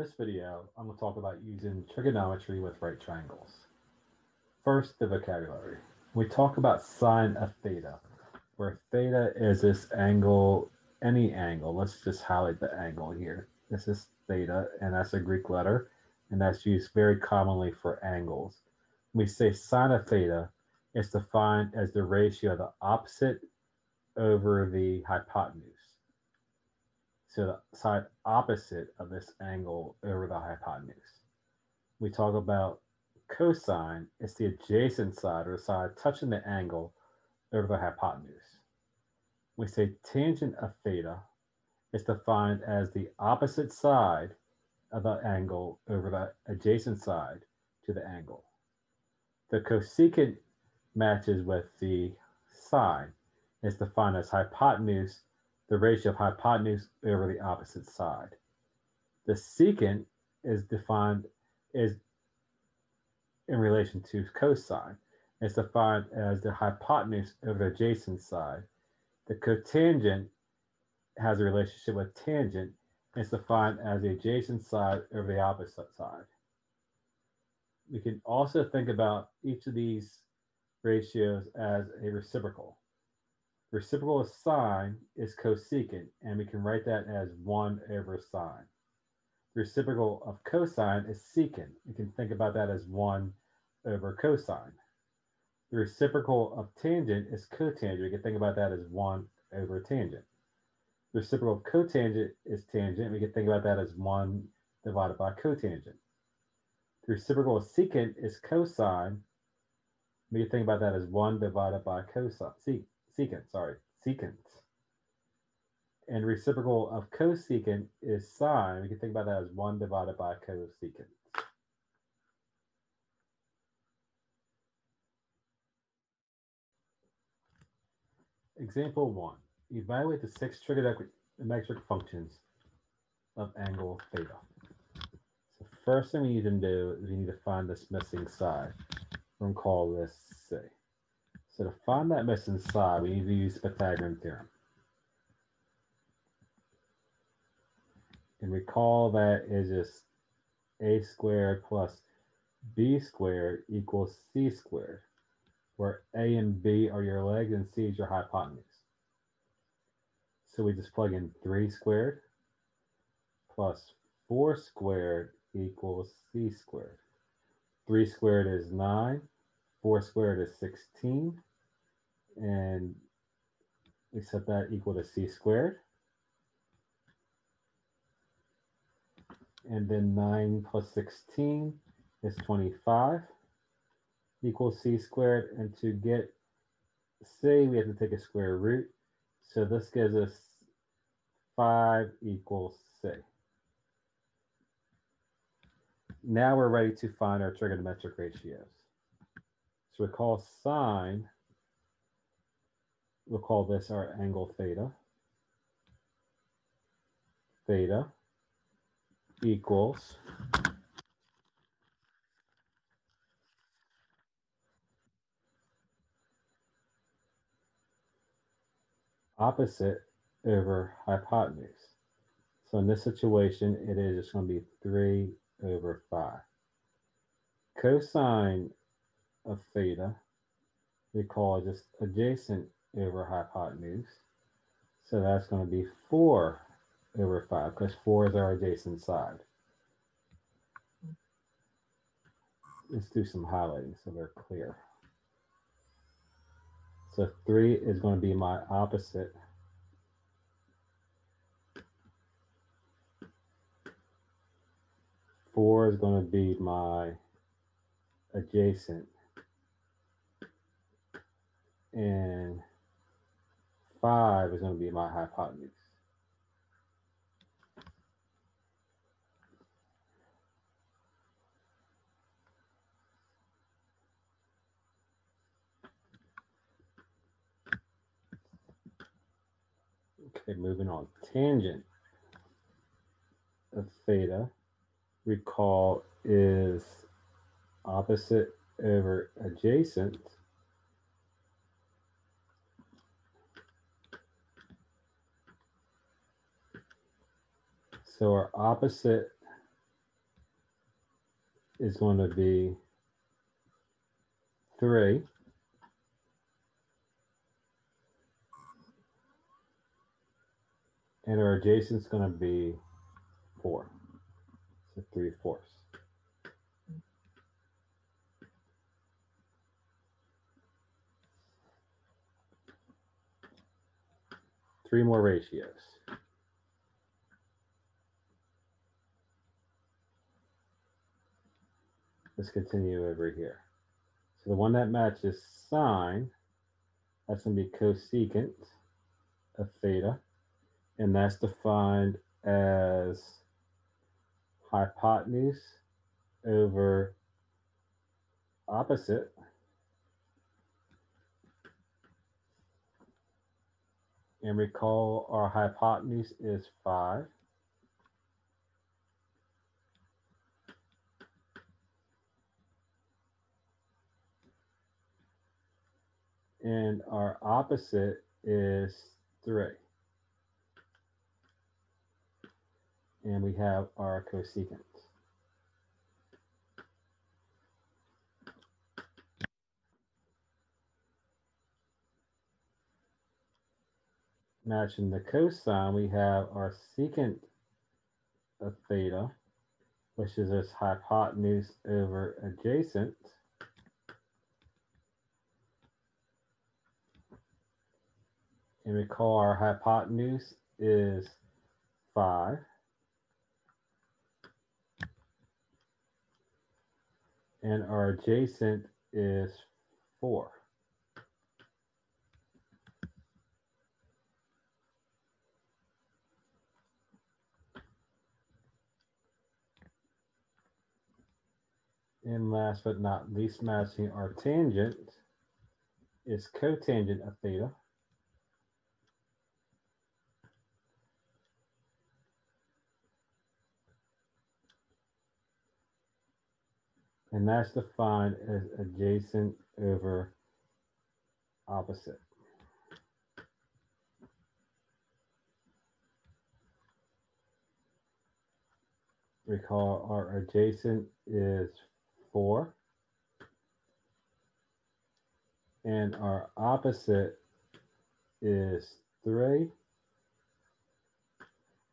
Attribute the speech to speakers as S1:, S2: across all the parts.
S1: this video, I'm going to talk about using trigonometry with right triangles. First, the vocabulary. We talk about sine of theta, where theta is this angle, any angle. Let's just highlight the angle here. This is theta, and that's a Greek letter, and that's used very commonly for angles. When we say sine of theta, it's defined as the ratio of the opposite over the hypotenuse. So the side opposite of this angle over the hypotenuse. We talk about cosine, it's the adjacent side or the side touching the angle over the hypotenuse. We say tangent of theta is defined as the opposite side of the angle over the adjacent side to the angle. The cosecant matches with the sine. It's defined as hypotenuse, the ratio of hypotenuse over the opposite side. The secant is defined as in relation to cosine. It's defined as the hypotenuse over the adjacent side. The cotangent has a relationship with tangent. It's defined as the adjacent side over the opposite side. We can also think about each of these ratios as a reciprocal. Reciprocal of sine is cosecant, and we can write that as 1 over sine. The reciprocal of cosine is secant. We can think about that as 1 over cosine. The reciprocal of tangent is cotangent. We can think about that as 1 over tangent. The reciprocal of cotangent is tangent. We can think about that as 1 divided by cotangent. The reciprocal of secant is cosine. We can think about that as 1 divided by cosine. Secant. And reciprocal of cosecant is sine. We can think about that as 1 divided by cosecant. Example 1. Evaluate the 6 trigonometric functions of angle theta. So first thing we need to do is we need to find this missing side. We're going to call this C. So to find that missing side, we need to use the Pythagorean theorem. And recall that is just a squared plus b squared equals c squared, where a and b are your legs and c is your hypotenuse. So we just plug in 3 squared plus 4 squared equals c squared. 3 squared is 9, 4 squared is 16, and we set that equal to c squared. And then 9 plus 16 is 25 equals c squared. And to get c, we have to take a square root. So this gives us 5 equals c. Now we're ready to find our trigonometric ratios. So recall sine, we'll call this our angle theta. Theta equals opposite over hypotenuse. So in this situation, it is just going to be 3 over 5. Cosine of theta, we call just adjacent over hypotenuse. So that's going to be 4 over 5, because 4 is our adjacent side. Let's do some highlighting so they're clear. So 3 is going to be my opposite. 4 is going to be my adjacent. And 5 is going to be my hypotenuse. Okay, moving on. Tangent of theta, recall, is opposite over adjacent. So our opposite is going to be 3. And our adjacent is going to be 4. So 3/4. 3 more ratios. Let's continue over here. So the one that matches sine, that's going to be cosecant of theta, and that's defined as hypotenuse over opposite and recall our hypotenuse is 5. And our opposite is 3. And we have our cosecant. Matching the cosine, we have our secant of theta, which is this hypotenuse over adjacent. And recall our hypotenuse is 5. And our adjacent is 4. And last but not least, matching our tangent is cotangent of theta. And that's defined as adjacent over opposite. Recall our adjacent is 4. And our opposite is 3.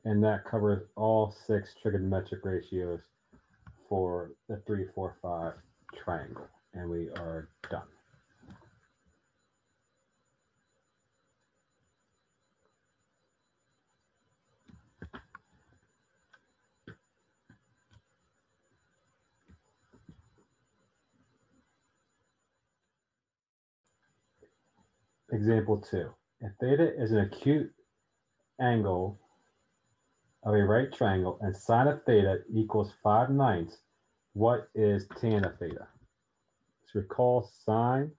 S1: And that covers all 6 trigonometric ratios for the 3, 4, 5 triangle. And we are done. Example 2. If theta is an acute angle of a right triangle and sine of theta equals 5/9, what is tan of theta? So recall sine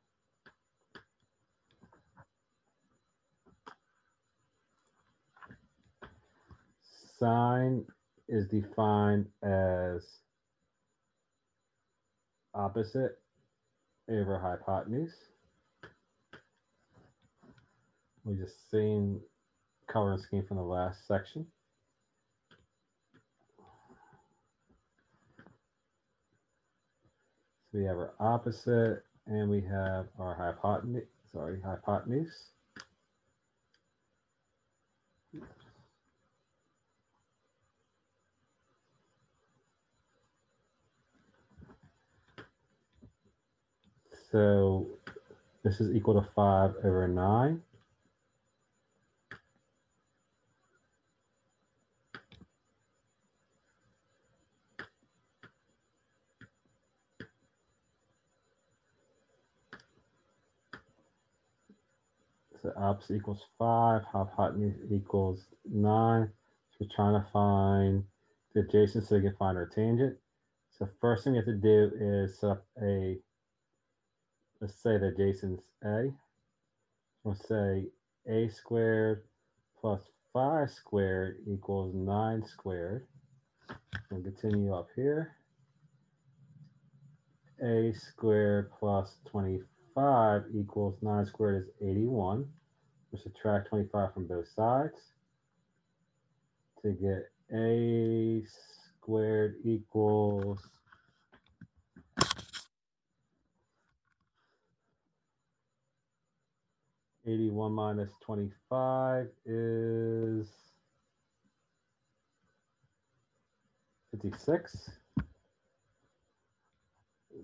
S1: is defined as opposite over hypotenuse. We just seen color scheme from the last section. So we have our opposite and we have our hypotenuse. So this is equal to 5/9. So opposite equals 5, hypotenuse equals 9. So we're trying to find the adjacent so we can find our tangent. So first thing we have to do is set up let's say the adjacent's A. We'll say A squared plus 5 squared equals 9 squared. We'll continue up here. A squared plus 25 equals 9 squared is 81. We'll subtract 25 from both sides to get A squared equals 81 minus 25 is 56.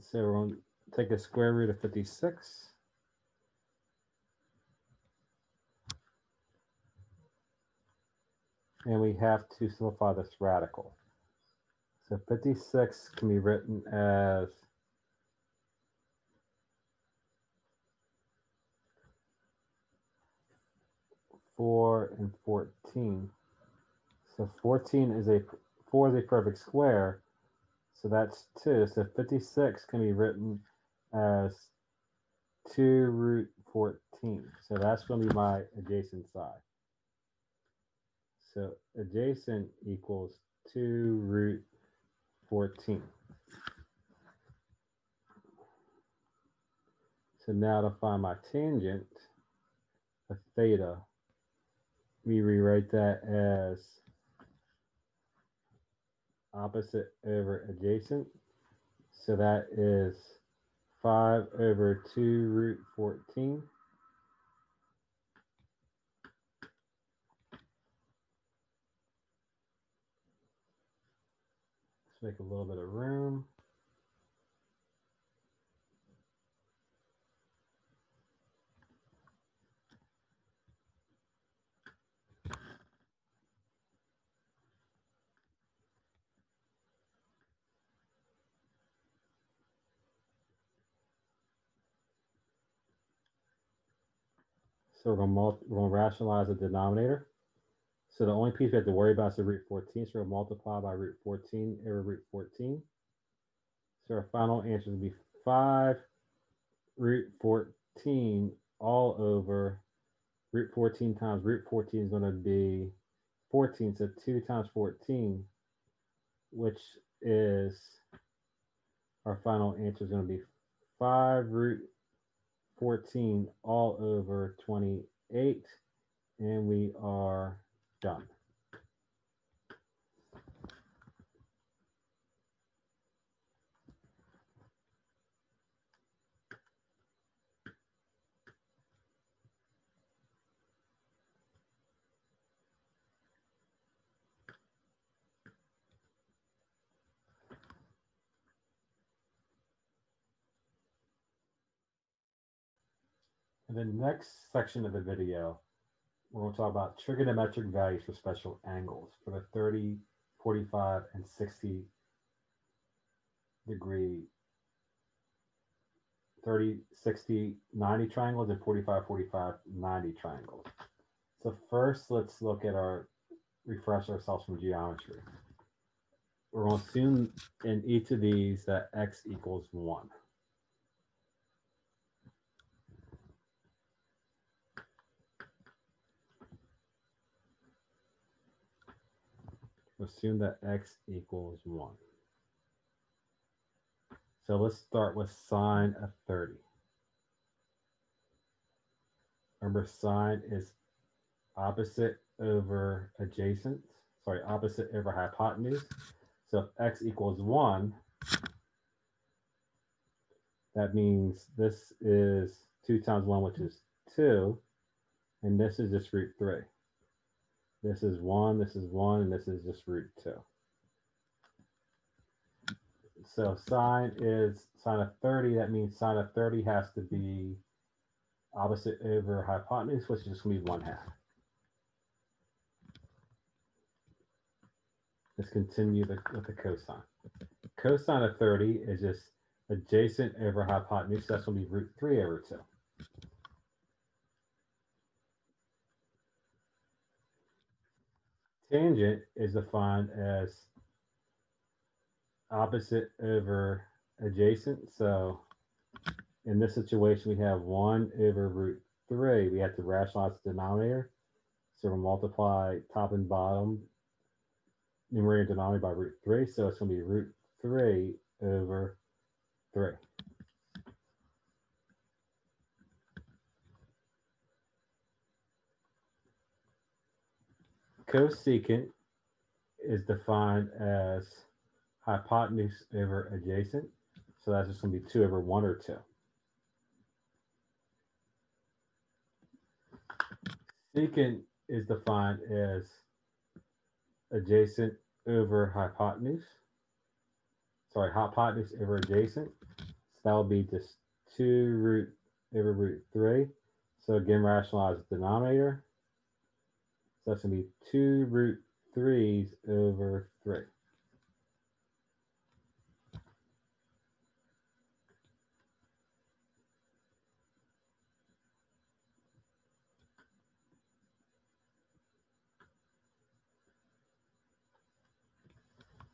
S1: So we're going to take a square root of 56. And we have to simplify this radical. So 56 can be written as 4 and 14. So 14 is 4 is a perfect square. So that's 2. So 56 can be written as 2 root 14. So that's going to be my adjacent side. So adjacent equals 2 root 14. So now to find my tangent of theta, we rewrite that as opposite over adjacent. So that is 5 over 2 root 14. Let's make a little bit of room. So we're going to rationalize the denominator. So the only piece we have to worry about is the root 14. So we're going to multiply by root 14 over root 14. So our final answer will be 5 root 14 all over root 14 times root 14 is going to be 14. So 2 times 14, which is our final answer is going to be 5 root 14 all over 28. And we are done. In the next section of the video, we're going to talk about trigonometric values for special angles for the 30, 45, and 60 degree 30, 60, 90 triangles and 45, 45, 90 triangles. So first, let's look at refresh ourselves from geometry. We're going to assume in each of these that x equals 1. Assume that x equals 1. So let's start with sine of 30. Remember, sine is opposite over adjacent, opposite over hypotenuse. So if x equals 1, that means this is 2 times 1, which is 2, and this is just root 3. This is 1, this is 1, and this is just root 2. So sine of 30, that means sine of 30 has to be opposite over hypotenuse, which is just going to be 1/2. Let's continue with the cosine. Cosine of 30 is just adjacent over hypotenuse, so that's going to be root 3 over 2. Tangent is defined as opposite over adjacent. So in this situation, we have 1 over root 3. We have to rationalize the denominator. So we'll multiply top and bottom, numerator and denominator by root 3. So it's going to be root 3 over 3. Cosecant is defined as hypotenuse over adjacent. So that's just going to be 2 over 1 or 2. Secant is defined as adjacent over hypotenuse. Sorry, hypotenuse over adjacent. So that will be just 2 root over root 3. So again, rationalize the denominator. So that's going to be 2 root 3s over 3.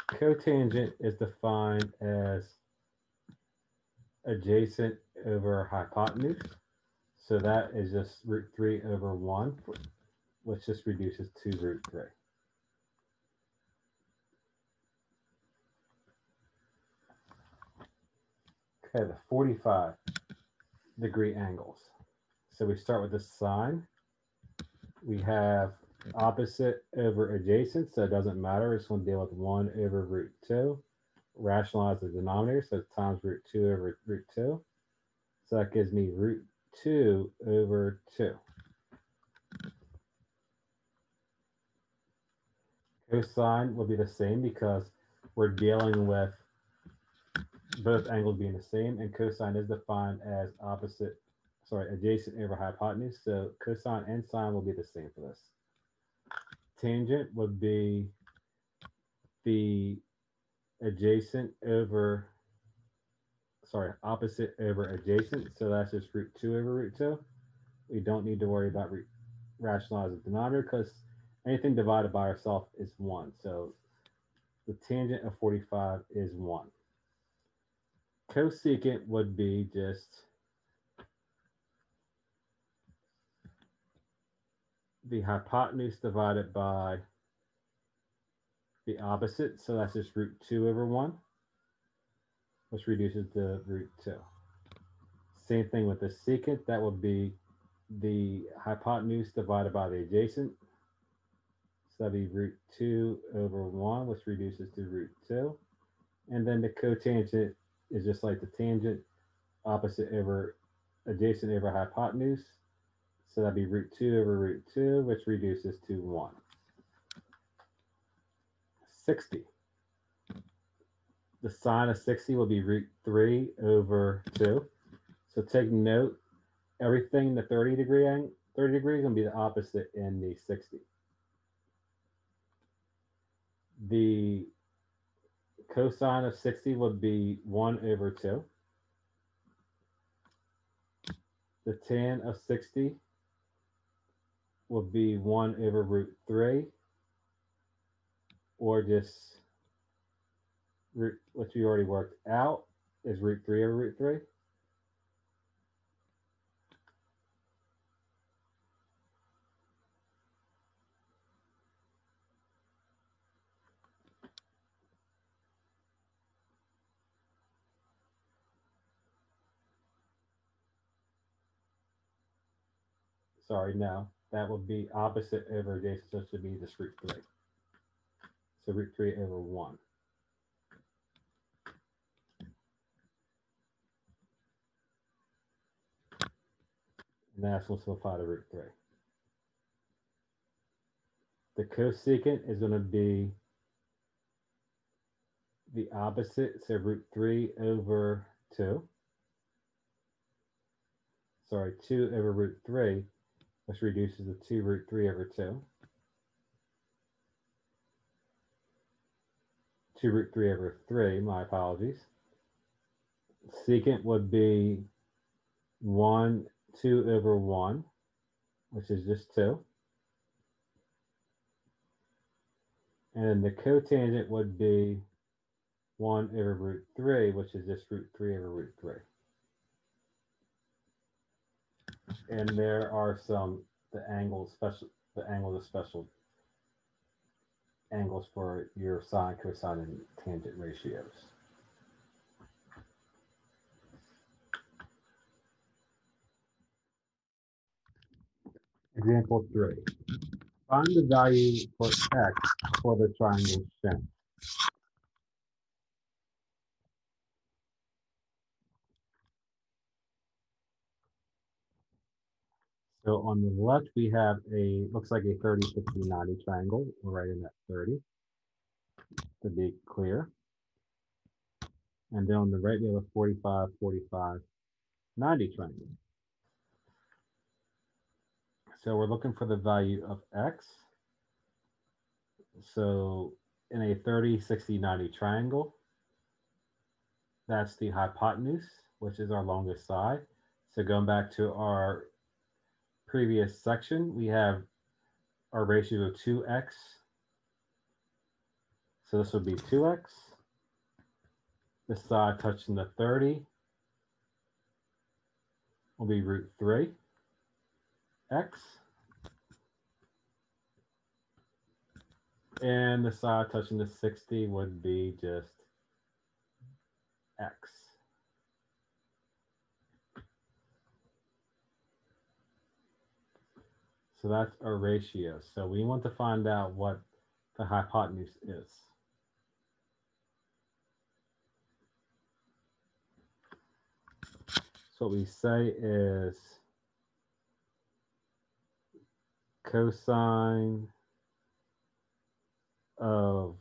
S1: Cotangent is defined as adjacent over hypotenuse. So that is just root 3 over 1, which just reduces to root 3. Okay, the 45-degree angles. So we start with the sine. We have opposite over adjacent, so it doesn't matter. It's going to deal with 1 over root 2. Rationalize the denominator, so it's times root 2 over root 2. So that gives me root 2 over 2. Cosine will be the same because we're dealing with both angles being the same, and cosine is defined as adjacent over hypotenuse. So cosine and sine will be the same for this. Tangent would be the opposite over adjacent. So that's just root 2 over root 2. We don't need to worry about rationalizing the denominator because anything divided by itself is 1. So the tangent of 45 is 1. Cosecant would be just the hypotenuse divided by the opposite. So that's just root 2 over 1, which reduces to root 2. Same thing with the secant. That would be the hypotenuse divided by the adjacent. So that'd be root 2 over 1, which reduces to root 2. And then the cotangent is just like the tangent, opposite over adjacent over hypotenuse. So that'd be root 2 over root 2, which reduces to 1. 60. The sine of 60 will be root 3 over 2. So take note, everything in the 30 degrees is going to be the opposite in the 60. The cosine of 60 would be 1 over 2. The tan of 60 will be 1 over root 3, or just what you already worked out is root 3 over root 3. Sorry, no. That would be opposite over adjacent, so it should be just root 3. So root 3 over 1. And that's going to simplify to root 3. The cosecant is going to be the opposite, so root 3 over 2. Sorry, 2 over root 3, which reduces to 2 root 3 over 2. 2 root 3 over 3, my apologies. Secant would be 2 over 1, which is just 2. And the cotangent would be 1 over root 3, which is just root 3 over root 3. And there are the angles of special angles for your sine, cosine, and tangent ratios. Example 3. Find the value for x for the triangle shown. So on the left, we have looks like a 30, 60, 90 triangle. We're writing that 30 to be clear. And then on the right, we have a 45, 45, 90 triangle. So we're looking for the value of x. So in a 30, 60, 90 triangle, that's the hypotenuse, which is our longest side. So going back to our previous section, we have our ratio of 2x. So this would be 2x. The side touching the 30 will be root 3x. And the side touching the 60 would be just x. So that's our ratio. So we want to find out what the hypotenuse is. So what we say is cosine of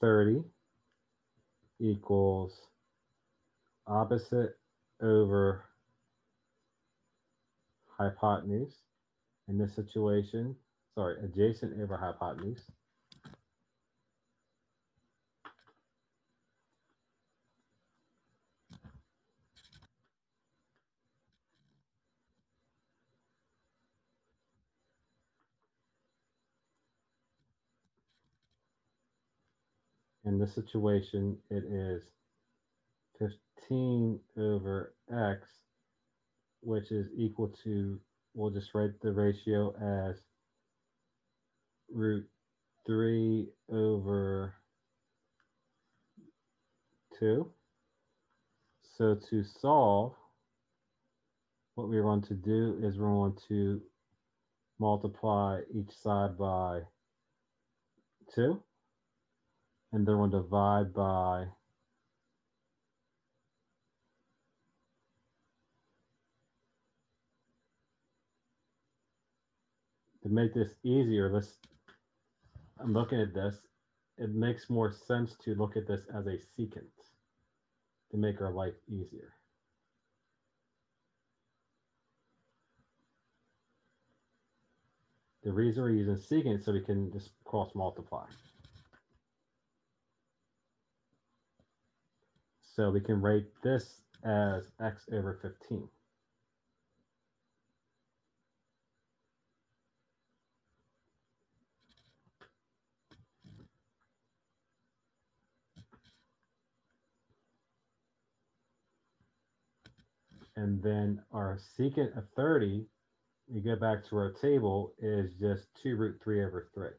S1: $30 equals opposite over hypotenuse. In this situation, adjacent over hypotenuse. In this situation, it is 15 over x, which is equal to, we'll just write the ratio as root 3 over 2. So to solve, what we're going to do is we're going to multiply each side by 2, and then we'll divide by to make this easier, I'm looking at this, it makes more sense to look at this as a secant to make our life easier. The reason we're using secant is so we can just cross multiply. So we can write this as x over 15. And then our secant of 30, we go back to our table, is just 2 root 3 over 3.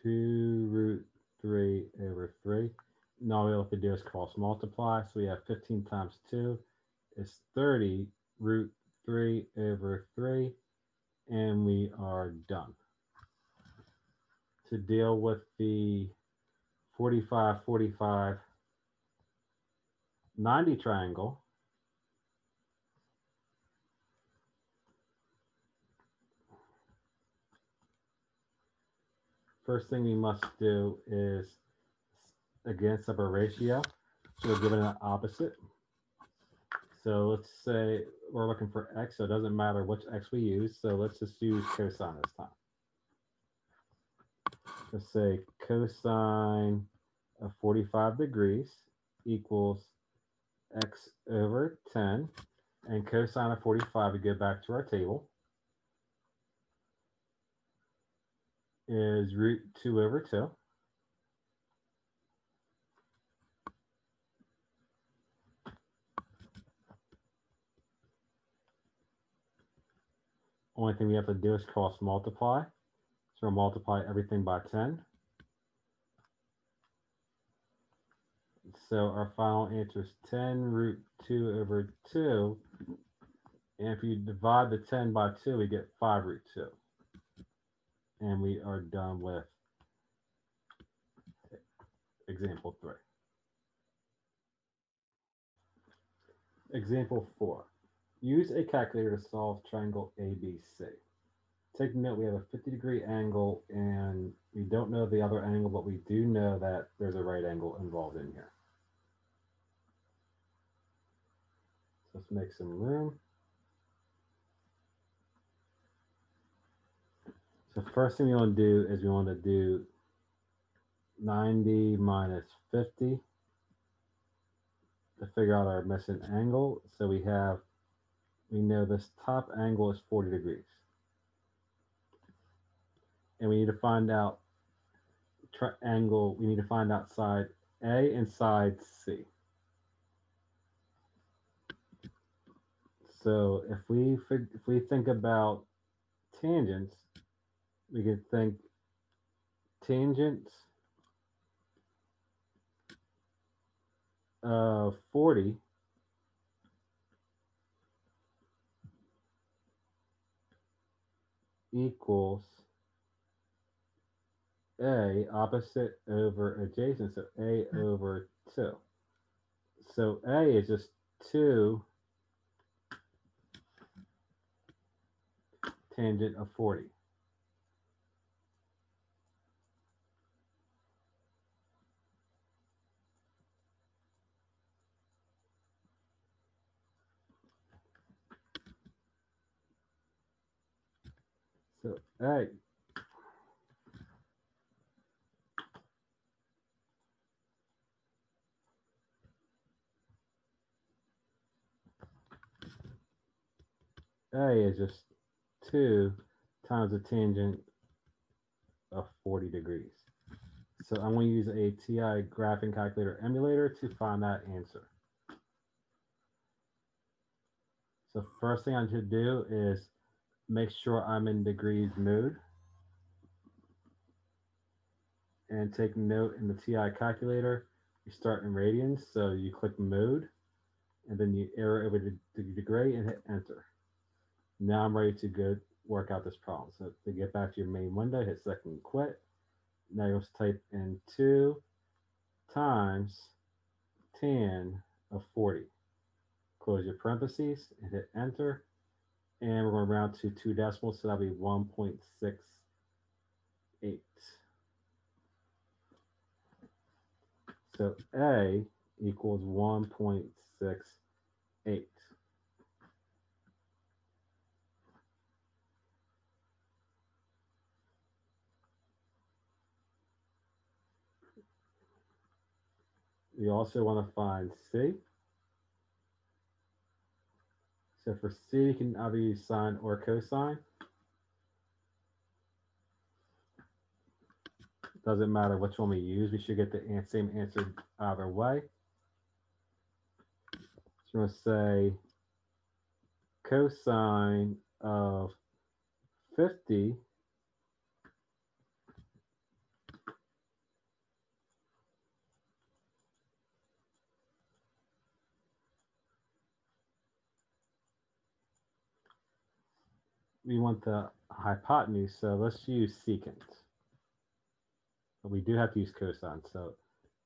S1: Two root 3 over 3. Now all we have to do is cross multiply. So we have 15 times 2 is 30 root 3 over 3. And we are done. To deal with the 45, 45, 90 triangle, first thing we must do is, again, separate ratio. So we're given an opposite. So let's say we're looking for x, so it doesn't matter which x we use. So let's just use cosine this time. Let's say cosine of 45 degrees equals x over 10. And cosine of 45, we go back to our table, is root 2 over 2. Only thing we have to do is cross multiply. So we'll multiply everything by 10. So our final answer is 10 root 2 over 2. And if you divide the 10 by 2, we get 5 root 2. And we are done with example 3. Example 4. Use a calculator to solve triangle ABC. Take note we have a 50-degree angle and we don't know the other angle, but we do know that there's a right angle involved in here. So let's make some room. So first thing we want to do is we want to do 90 minus 50 to figure out our missing angle. So we know this top angle is 40 degrees. And we need to find out we need to find out side A and side C. So if we think about tangents, we can think tangent of 40 equals A opposite over adjacent, so A over 2. So A is just 2 tangent of 40. So A is just 2 times the tangent of 40 degrees. So I'm going to use a TI graphing calculator emulator to find that answer. So first thing I should do is make sure I'm in degrees mode. And take note in the TI calculator, you start in radians, so you click mode, and then you arrow over to degree and hit enter. Now I'm ready to go work out this problem. So to get back to your main window, hit second quit. Now you'll type in 2 times tan of 40. Close your parentheses and hit enter. And we're going to round to 2 decimals, so that'll be 1.68. So A equals 1.68. We also want to find C. So for C, you can either use sine or cosine. Doesn't matter which one we use. We should get the same answer either way. So we're going to say cosine of 50 we want the hypotenuse, so let's use secant. But we do have to use cosine, so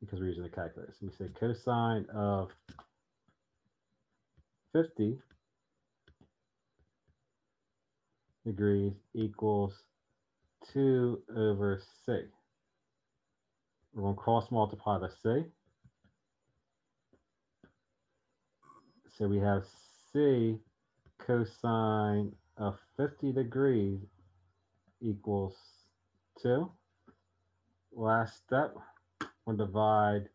S1: because we're using the calculator. So we say cosine of 50 degrees equals 2 over C. We're going to cross multiply the C. So we have C cosine of 50 degrees equals 2. Last step, we'll divide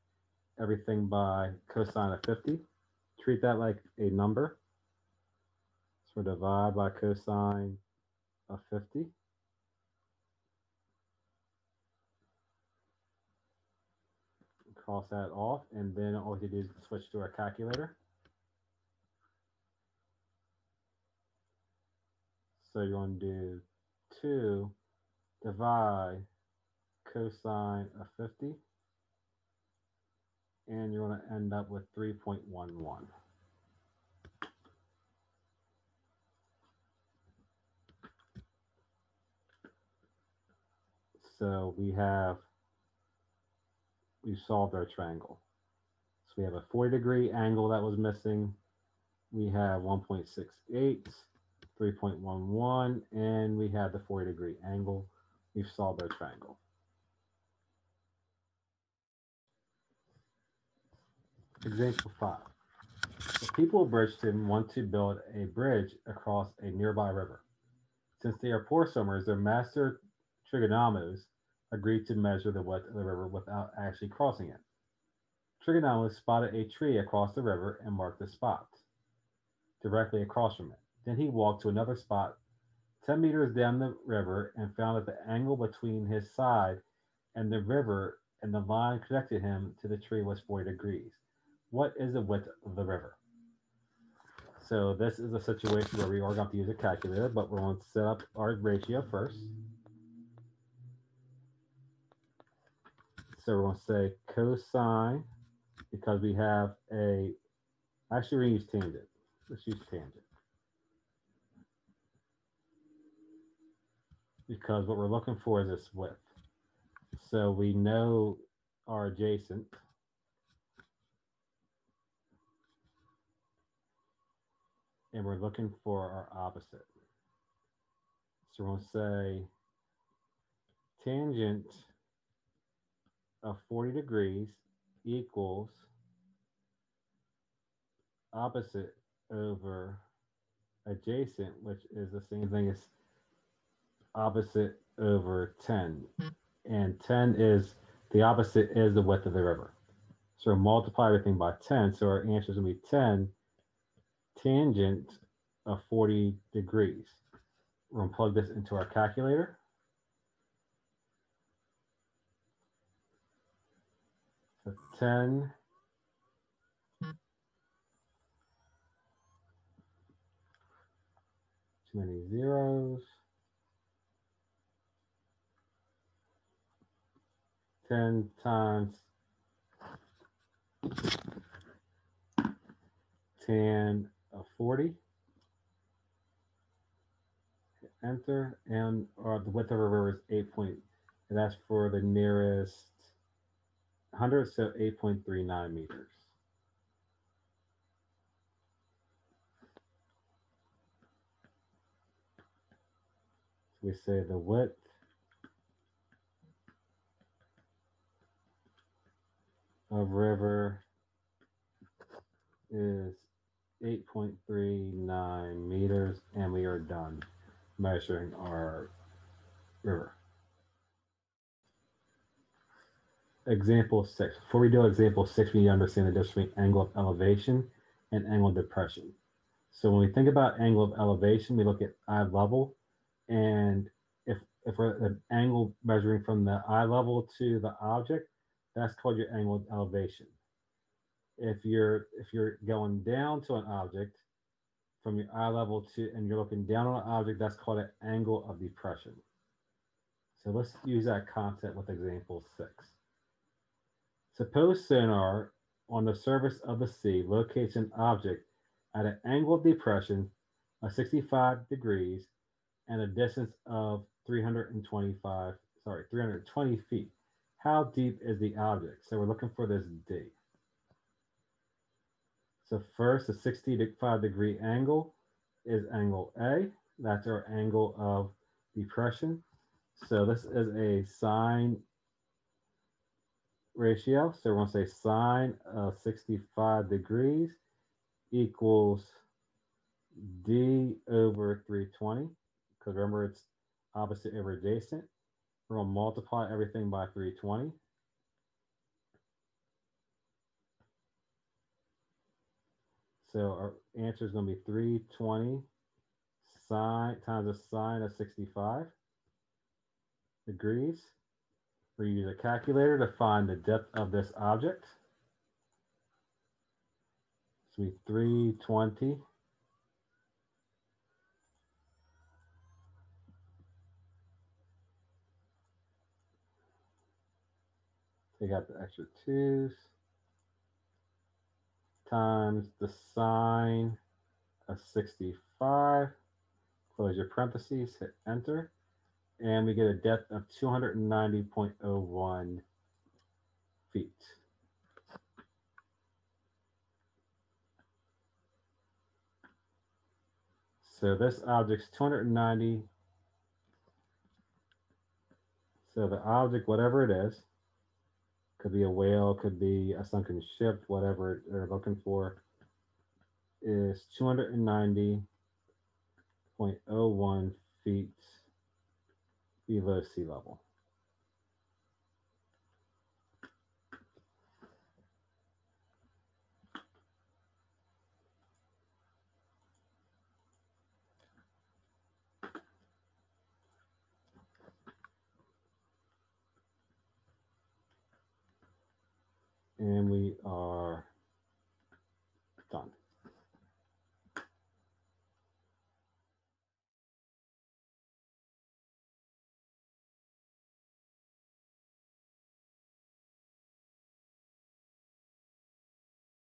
S1: everything by cosine of 50. Treat that like a number. So we'll divide by cosine of 50. Cross that off, and then all you do is switch to our calculator. So you're going to do 2 divide cosine of 50 and you're going to end up with 3.11. So we've solved our triangle. So we have a 40-degree angle that was missing. We have 1.68, 3.11, and we have the 40-degree angle. We've solved our triangle. Example 5. The people of Bridgeton want to build a bridge across a nearby river. Since they are poor swimmers, their master trigonometers agreed to measure the width of the river without actually crossing it. Trigonometers spotted a tree across the river and marked the spot directly across from it. Then he walked to another spot 10 meters down the river and found that the angle between his side and the river and the line connected him to the tree was 40 degrees. What is the width of the river? So this is a situation where we are going to use a calculator, but we're going to set up our ratio first. So we're going to say cosine, because we have actually we're going to use tangent. Let's use tangent. Because what we're looking for is this width. So we know our adjacent. And we're looking for our opposite. So we're going to say tangent of 40 degrees equals opposite over adjacent, which is the same thing as opposite over 10. And 10 is, the opposite is the width of the river. So multiply everything by 10. So our answer is going to be 10 tangent of 40 degrees. We're going to plug this into our calculator. So 10 too many zeros. 10 times tan of 40. Enter, and the width of a river is 8 point, and that's for the nearest 100, so 8.39 meters. So we say the width of river is 8.39 meters, and we are done measuring our river. Example 6. Before we do example 6, we need to understand the difference between angle of elevation and angle of depression. So when we think about angle of elevation, we look at eye level, and if we're at an angle measuring from the eye level to the object, that's called your angle of elevation. If you're going down to an object from your eye level to, and you're looking down on an object, that's called an angle of depression. So let's use that concept with example 6. Suppose sonar on the surface of the sea locates an object at an angle of depression of 65 degrees and a distance of 320 feet. How deep is the object? So we're looking for this D. So first, the 65-degree angle is angle A. That's our angle of depression. So this is a sine ratio. So we're going to say sine of 65 degrees equals D over 320. Because remember, it's opposite over adjacent. We're going to multiply everything by 320. So our answer is going to be 320 sine times the sine of 65 degrees. We use a calculator to find the depth of this object. So we 320 take out the extra 2's. times the sine of 65. Close your parentheses, hit enter, and we get a depth of 290.01 feet. So this object's 290. So the object, whatever it is, could be a whale, could be a sunken ship, whatever they're looking for, is 290.01 feet below sea level. And we are